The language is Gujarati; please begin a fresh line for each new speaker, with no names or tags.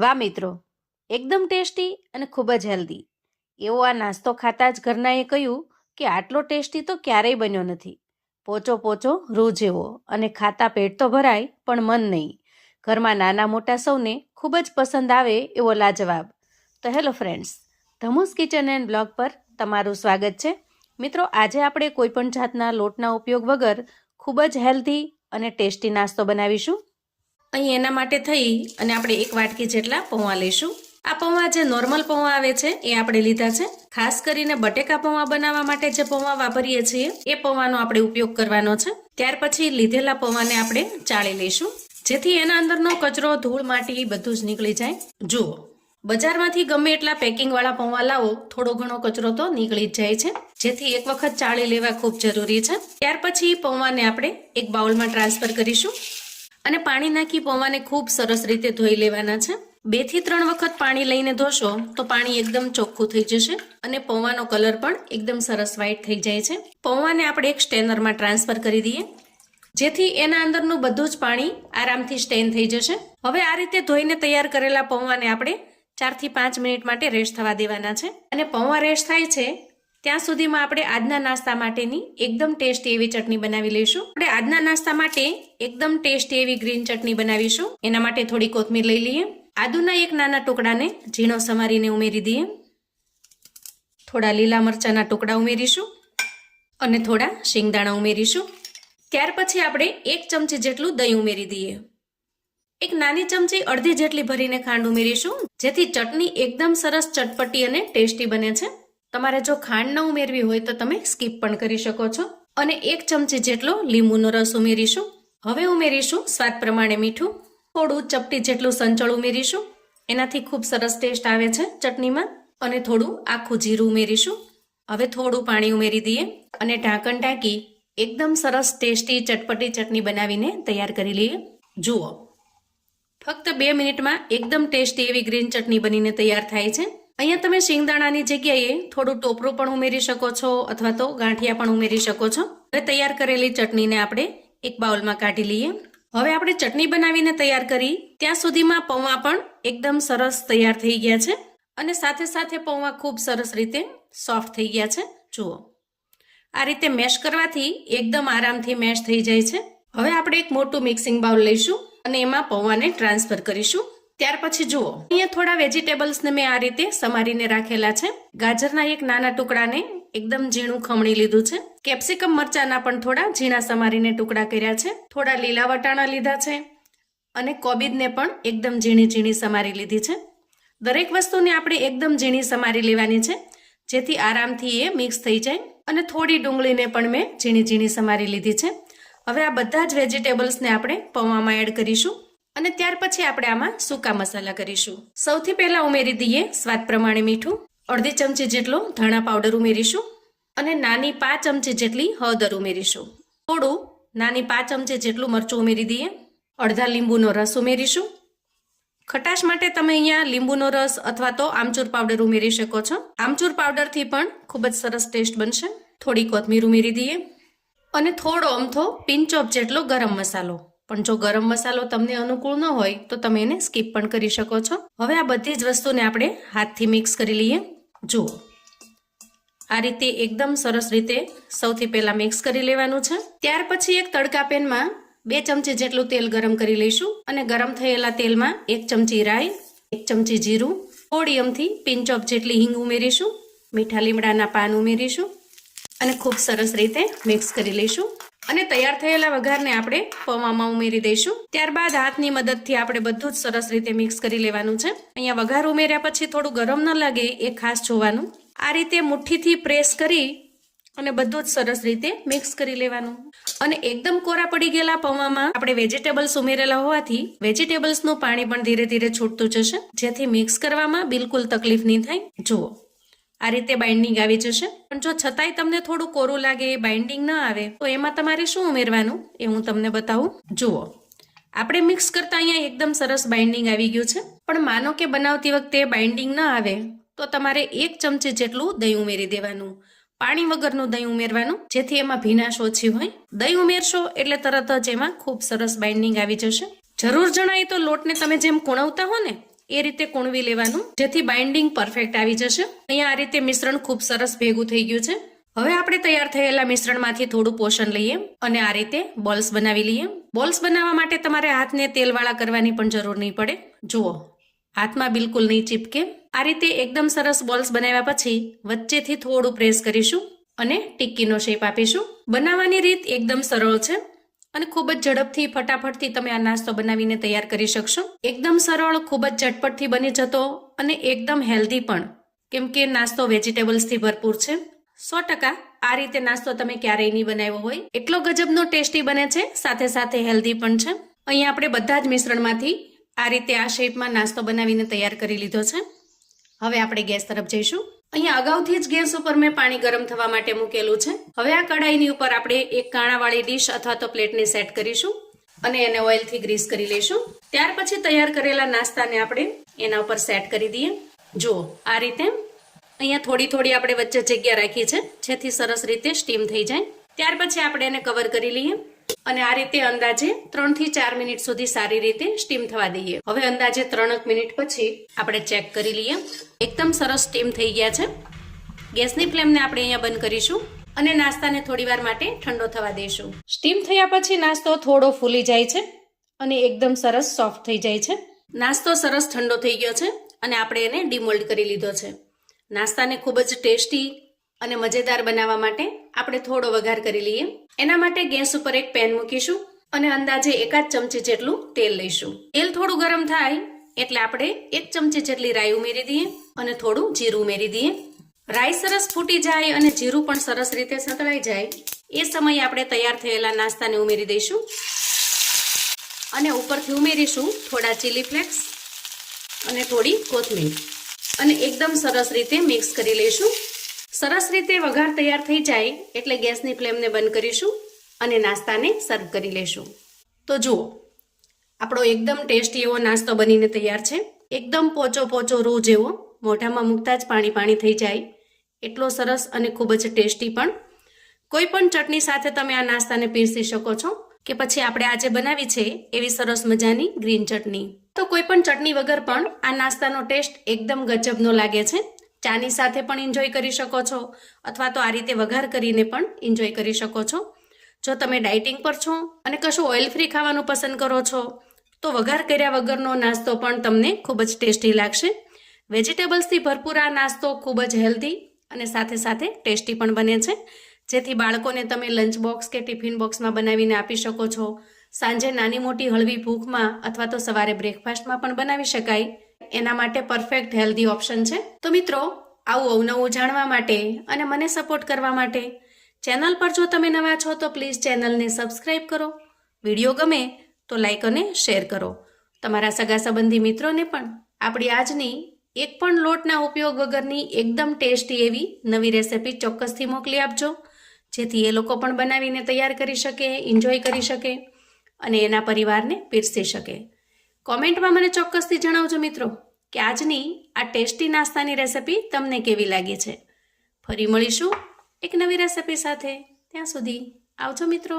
વાહ મિત્રો, એકદમ ટેસ્ટી અને ખૂબ જ હેલ્ધી એવો આ નાસ્તો ખાતા જ ઘરનાએ કહ્યું કે આટલો ટેસ્ટી તો ક્યારેય બન્યો નથી. પોચો પોચો રૂ જેવો અને ખાતા પેટ તો ભરાય પણ મન નહીં. ઘરમાં નાના મોટા સૌને ખૂબ જ પસંદ આવે એવો લાજવાબ. તો હેલો ફ્રેન્ડ્સ, ધમુસ કિચન એન્ડ બ્લોગ પર તમારું સ્વાગત છે. મિત્રો, આજે આપણે કોઈપણ જાતના લોટના ઉપયોગ વગર ખૂબ જ હેલ્ધી અને ટેસ્ટી નાસ્તો બનાવીશું. અહીં એના માટે થઈ અને આપણે 1 વાટકી જેટલા પૌવા લઈશું. આ પૌવા જે નોર્મલ પૌવા આવે છે એ આપણે લીધા છે. ખાસ કરીને બટેકા પૌવા બનાવવા માટે જે પૌવા વાપરીએ છીએ એ પૌવાનો આપણે ઉપયોગ કરવાનો છે. ત્યાર પછી લીધેલા પૌવાને આપણે ચાળી લઈશું, જેથી એના અંદરનો કચરો, ધૂળ, માટી બધું જ નીકળી જાય. જુઓ, બજારમાંથી ગમે એટલા પેકિંગ વાળા પૌવા લાવો, થોડો ઘણો કચરો તો નીકળી જ જાય છે, જેથી એક વખત ચાળી લેવા ખૂબ જરૂરી છે. ત્યાર પછી પૌવાને આપણે એક બાઉલમાં ટ્રાન્સફર કરીશું અને પાણી નાખી પૌવાને ખૂબ સરસ રીતે ધોઈ લેવાના છે. 2 થી 3 વખત પાણી લઈને ધોશો તો પાણી એકદમ ચોખ્ખું થઈ જશે અને પૌવાનો કલર પણ એકદમ સરસ વ્હાઈટ થઈ જાય છે. પૌવાને આપણે એક સ્ટેનરમાં ટ્રાન્સફર કરી દઈએ, જેથી એના અંદરનું બધું જ પાણી આરામથી સ્ટેન થઈ જશે. હવે આ રીતે ધોઈને તૈયાર કરેલા પૌવાને આપણે 4 થી 5 મિનિટ માટે રેસ્ટ થવા દેવાના છે. અને પૌવા રેસ્ટ થાય છે ત્યાં સુધીમાં આપણે આજના નાસ્તા માટેની એકદમ ટેસ્ટી એવી ચટણી બનાવી લઈશું. આપણે આજના નાસ્તા માટે એકદમ ટેસ્ટી એવી ગ્રીન ચટણી બનાવીશું. એના માટે થોડી કોથમીર લઈ લઈએ. આદુના એક નાના ટુકડાને ઝીણો સમારીને ઉમેરી દઈએ. થોડા લીલા મરચાના ટુકડા ઉમેરીશું અને થોડા શિંગદાણા ઉમેરીશું. ત્યાર પછી આપણે 1 ચમચી જેટલું દહીં ઉમેરી દઈએ. એક નાની ચમચી અડધી જેટલી ભરીને ખાંડ ઉમેરીશું, જેથી ચટણી એકદમ સરસ ચટપટી અને ટેસ્ટી બને છે. તમારે જો ખાંડ ન ઉમેરવી હોય તો તમે સ્કીપ પણ કરી શકો છો. અને 1 ચમચી જેટલો લીંબુનો રસ ઉમેરીશું. હવે ઉમેરીશું સ્વાદ પ્રમાણે મીઠું. થોડું ચપટી જેટલું સંચળ ઉમેરીશું, એનાથી ખૂબ સરસ ટેસ્ટ આવે છે ચટણીમાં. અને થોડું આખું જીરું ઉમેરીશું. હવે થોડું પાણી ઉમેરી દઈએ અને ઢાંકણ ઢાંકી એકદમ સરસ ટેસ્ટી ચટપટી ચટણી બનાવીને તૈયાર કરી લઈએ. જુઓ, ફક્ત 2 મિનિટમાં એકદમ ટેસ્ટી એવી ગ્રીન ચટણી બનીને તૈયાર થાય છે. અહીંયા તમે શિંગદાણાની જગ્યાએ થોડું ટોપરું પણ ઉમેરી શકો છો અથવા તો ગાંઠિયા પણ ઉમેરી શકો છો. હવે તૈયાર કરેલી ચટણીને આપણે એક બાઉલમાં કાઢી લઈએ. હવે આપણે ચટણી બનાવીને તૈયાર કરી ત્યાં સુધીમાં પૌવા પણ એકદમ સરસ તૈયાર થઈ ગયા છે અને સાથે સાથે પૌવા ખૂબ સરસ રીતે સોફ્ટ થઈ ગયા છે. જુઓ, આ રીતે મેશ કરવાથી એકદમ આરામથી મેશ થઈ જાય છે. હવે આપણે એક મોટું મિક્સિંગ બાઉલ લઈશું અને એમાં પૌવાને ટ્રાન્સફર કરીશું. ત્યાર પછી જુઓ, અહીંયા થોડા વેજીટેબલ્સને મેં આ રીતે સમારીને રાખેલા છે. ગાજરના એક નાના ટુકડાને એકદમ ઝીણું ખમણી લીધું છે. કેપ્સિકમ મરચાના પણ થોડા ઝીણા સમારીને ટુકડા કર્યા છે. થોડા લીલા વટાણા લીધા છે અને કોબીજને પણ એકદમ ઝીણી ઝીણી સમારી લીધી છે. દરેક વસ્તુને આપણે એકદમ ઝીણી સમારી લેવાની છે, જેથી આરામથી એ મિક્સ થઈ જાય. અને થોડી ડુંગળીને પણ મેં ઝીણી ઝીણી સમારી લીધી છે. હવે આ બધા જ વેજીટેબલ્સને આપણે પૌવામાં એડ કરીશું અને ત્યાર પછી આપણે આમાં સૂકા મસાલા કરીશું. સૌથી પહેલા ઉમેરી દઈએ સ્વાદ પ્રમાણે મીઠું. અડધી ચમચી જેટલો ધાણા પાવડર ઉમેરીશું અને નાની 5 ચમચી જેટલી હળદર ઉમેરીશું. થોડું નાની 5 ચમચી જેટલું મરચું ઉમેરી દઈએ. અડધા લીંબુનો રસ ઉમેરીશું. ખટાશ માટે તમે અહીંયા લીંબુનો રસ અથવા તો આમચૂર પાવડર ઉમેરી શકો છો. આમચૂર પાવડરથી પણ ખૂબ જ સરસ ટેસ્ટ બનશે. થોડી કોથમીર ઉમેરી દઈએ અને થોડો અમથો પિંચ ઓફ જેટલો ગરમ મસાલો. પણ જો ગરમ મસાલો તમને અનુકૂળ ન હોય તો તમે એને સ્કીપ પણ કરી શકો છો. હવે આ બધી જ વસ્તુને આપણે હાથથી મિક્સ કરી લઈએ. જુઓ, આ રીતે એકદમ સરસ રીતે સૌથી પહેલા મિક્સ કરી લેવાનું છે. ત્યાર પછી એક તડકા પેનમાં 2 ચમચી જેટલું તેલ ગરમ કરી લઈશું અને ગરમ થયેલા તેલમાં 1 ચમચી રાઈ, 1 ચમચી જીરું, થોડી અમથી પિંચ ઓફ જેટલી હિંગ ઉમેરીશું. મીઠા લીમડાના પાન ઉમેરીશું અને ખૂબ સરસ રીતે મિક્સ કરી લઈશું. અને તૈયાર થયેલા વઘારને આપણે પૌવામાં ઉમેરી દઈશું. ત્યારબાદ હાથની મદદથી આપણે બધું જ સરસ રીતે મિક્સ કરી લેવાનું છે. અહીંયા વઘાર ઉમેર્યા પછી થોડું ગરમ ન લાગે એ ખાસ જોવાનું. આ રીતે મુઠ્ઠીથી પ્રેસ કરી અને બધું જ સરસ રીતે મિક્સ કરી લેવાનું. અને એકદમ કોરા પડી ગયેલા પૌવામાં આપણે વેજીટેબલ્સ ઉમેરેલા હોવાથી વેજીટેબલ્સનું પાણી પણ ધીરે ધીરે છૂટતું જશે, જેથી મિક્સ કરવામાં બિલકુલ તકલીફ નહીં થાય. જુઓ, આ રીતે બાઇન્ડિંગ આવી જશે. પણ જો છતાંય તમને થોડું કોરું લાગે, બાઇન્ડિંગ ન આવે, તો એમાં તમારે શું ઉમેરવાનું એ હું તમને બતાવું. જુઓ, આપણે મિક્સ કરતા અહીંયા એકદમ સરસ બાઇન્ડિંગ આવી ગયું છે. પણ માનો કે બનાવતી વખતે બાઇન્ડિંગ ન આવે તો તમારે 1 ચમચી જેટલું દહીં ઉમેરી દેવાનું. પાણી વગરનું દહીં ઉમેરવાનું, જેથી એમાં ભીનાશ ઓછી હોય. દહીં ઉમેરશો એટલે તરત જ એમાં ખૂબ સરસ બાઇન્ડિંગ આવી જશે. જરૂર જણાય તો લોટને તમે જેમ કૂણવતા હો ને એ રીતે કૂણવી લેવાનું, જેથી બાઇન્ડિંગ પરફેક્ટ આવી જશે. અહીંયા આ રીતે મિશ્રણ ખૂબ સરસ ભેગું થઈ ગયું છે. હવે આપણે તૈયાર થયેલા મિશ્રણમાંથી થોડું પોષણ લઈએ અને આ રીતે બોલ્સ બનાવી લઈએ. બોલ્સ બનાવવા માટે તમારે હાથને તેલવાળા કરવાની પણ જરૂર નહીં પડે. જુઓ, હાથમાં બિલકુલ નહીં ચીપકે. આ રીતે એકદમ સરસ બોલ્સ બનાવ્યા પછી વચ્ચેથી થોડું પ્રેસ કરીશું અને ટિક્કીનો શેપ આપીશું. બનાવવાની રીત એકદમ સરળ છે અને ખૂબ જ ઝડપથી ફટાફટથી તમે આ નાસ્તો બનાવીને તૈયાર કરી શકશો. એકદમ સરળ, ખૂબ જ ઝટપટથી બની જતો અને એકદમ હેલ્ધી પણ, કેમ કે નાસ્તો વેજીટેબલ્સથી ભરપૂર છે. 100% આ રીતે નાસ્તો તમે ક્યારેય નહીં બનાવ્યો હોય એટલો ગજબનો ટેસ્ટી બને છે, સાથે સાથે હેલ્ધી પણ છે. અહીંયા આપણે બધા જ મિશ્રણમાંથી આ રીતે આ શેપમાં નાસ્તો બનાવીને તૈયાર કરી લીધો છે. હવે આપણે ગેસ તરફ જઈશું. અહીંયા અગાઉથી જ ગેસ ઉપર મેં પાણી ગરમ થવા માટે મૂકેલું છે. હવે આ કડાઈની ઉપર આપણે એક કાણાવાળી ડીશ અથવા તો પ્લેટને સેટ કરીશું અને એને ઓઇલથી ગ્રીસ કરી લઈશું. ત્યાર પછી તૈયાર કરેલા નાસ્તાને આપણે એના ઉપર સેટ કરી દઈએ. જુઓ, આ રીતે અહીંયા થોડી આપણે વચ્ચે જગ્યા રાખી છે, જેથી સરસ રીતે સ્ટીમ થઈ જાય. ત્યાર પછી આપણે એને કવર કરી લઈએ અને આ રીતે અંદાજે 3 થી 4 મિનિટ સુધી સારી રીતે સ્ટીમ થવા દઈએ. હવે અંદાજે 3 મિનિટ પછી આપણે ચેક કરી લઈએ. એકદમ સરસ સ્ટીમ થઈ ગયા છે. ગેસની ફ્લેમને આપણે અહીંયા બંધ કરીશું અને નાસ્તાને થોડીવાર માટે ઠંડો થવા દઈશું. સ્ટીમ થયા પછી નાસ્તો થોડો ફૂલી જાય છે અને એકદમ સરસ સોફ્ટ થઈ જાય છે. નાસ્તો સરસ ઠંડો થઈ ગયો છે અને આપણે એને ડીમોલ્ડ કરી લીધો છે. નાસ્તાને ખૂબ જ ટેસ્ટી અને મજેદાર બનાવવા માટે આપણે થોડો વઘાર કરી લઈએ. એના માટે ગેસ ઉપર એક પેન મૂકીશું અને અંદાજે 1 ચમચી જેટલું તેલ લઈશું. તેલ થોડું ગરમ થાય એટલે આપણે 1 ચમચી જેટલી રાઈ ઉમેરી દઈએ અને થોડું જીરું ઉમેરી દઈએ. રાઈ સરસ ફૂટી જાય અને જીરું પણ સરસ રીતે સતળાઈ જાય એ સમયે આપણે તૈયાર થયેલા નાસ્તાને ઉમેરી દઈશું અને ઉપરથી ઉમેરીશું થોડા ચીલી ફ્લેક્સ અને થોડી કોથમીર અને એકદમ સરસ રીતે મિક્સ કરી લઈશું. સરસ રીતે વઘાર તૈયાર થઈ જાય એટલે ગેસની ફ્લેમને બંધ કરીશું અને નાસ્તાને સર્વ કરી લઈશું. તો જુઓ, આપણો એકદમ ટેસ્ટી એવો નાસ્તો બનીને તૈયાર છે. એકદમ પોચો રૂ જેવો, મોઢામાં મૂકતા જ પાણી થઈ જાય એટલો સરસ અને ખૂબ જ ટેસ્ટી પણ. કોઈ પણ ચટણી સાથે તમે આ નાસ્તાને પીરસી શકો છો કે પછી આપણે આજે બનાવી છે એવી સરસ મજાની ગ્રીન ચટણી. તો કોઈ પણ ચટણી વગર પણ આ નાસ્તાનો ટેસ્ટ એકદમ ગજબનો લાગે છે. ચાની સાથે પણ એન્જોય કરી શકો છો અથવા તો આ રીતે વઘાર કરીને પણ એન્જોય કરી શકો છો. જો તમે ડાયટિંગ પર છો અને કશું ઓઇલ ફ્રી ખાવાનું પસંદ કરો છો તો વઘાર કર્યા વગરનો નાસ્તો પણ તમને ખૂબ જ ટેસ્ટી લાગશે. વેજીટેબલ્સથી ભરપૂર આ નાસ્તો ખૂબ જ હેલ્ધી અને સાથે સાથે ટેસ્ટી પણ બને છે, જેથી બાળકોને તમે લંચ બોક્સ કે ટિફિન બોક્સમાં બનાવીને આપી શકો છો. સાંજે નાની મોટી હળવી ભૂખમાં અથવા તો સવારે બ્રેકફાસ્ટમાં પણ બનાવી શકાય. એના માટે પરફેક્ટ હેલ્ધી ઓપ્શન છે. તો મિત્રો, આવું અવનવું જાણવા માટે અને મને સપોર્ટ કરવા માટે ચેનલ પર જો તમે નવા છો તો પ્લીઝ ચેનલને સબસ્ક્રાઇબ કરો. વિડીયો ગમે તો લાઈક અને શેર કરો. તમારા સગા સંબંધી મિત્રોને પણ આપણી આજની એક પણ લોટના ઉપયોગ વગરની એકદમ ટેસ્ટી એવી નવી રેસિપી ચોક્કસથી મોકલી આપજો, જેથી એ લોકો પણ બનાવીને તૈયાર કરી શકે, એન્જોય કરી શકે અને એના પરિવારને પીરસી શકે. કોમેન્ટમાં મને ચોક્કસથી જણાવજો મિત્રો કે આજની આ ટેસ્ટી નાસ્તાની રેસિપી તમને કેવી લાગી છે. ફરી મળીશું એક નવી રેસિપી સાથે. ત્યાં સુધી આવજો મિત્રો.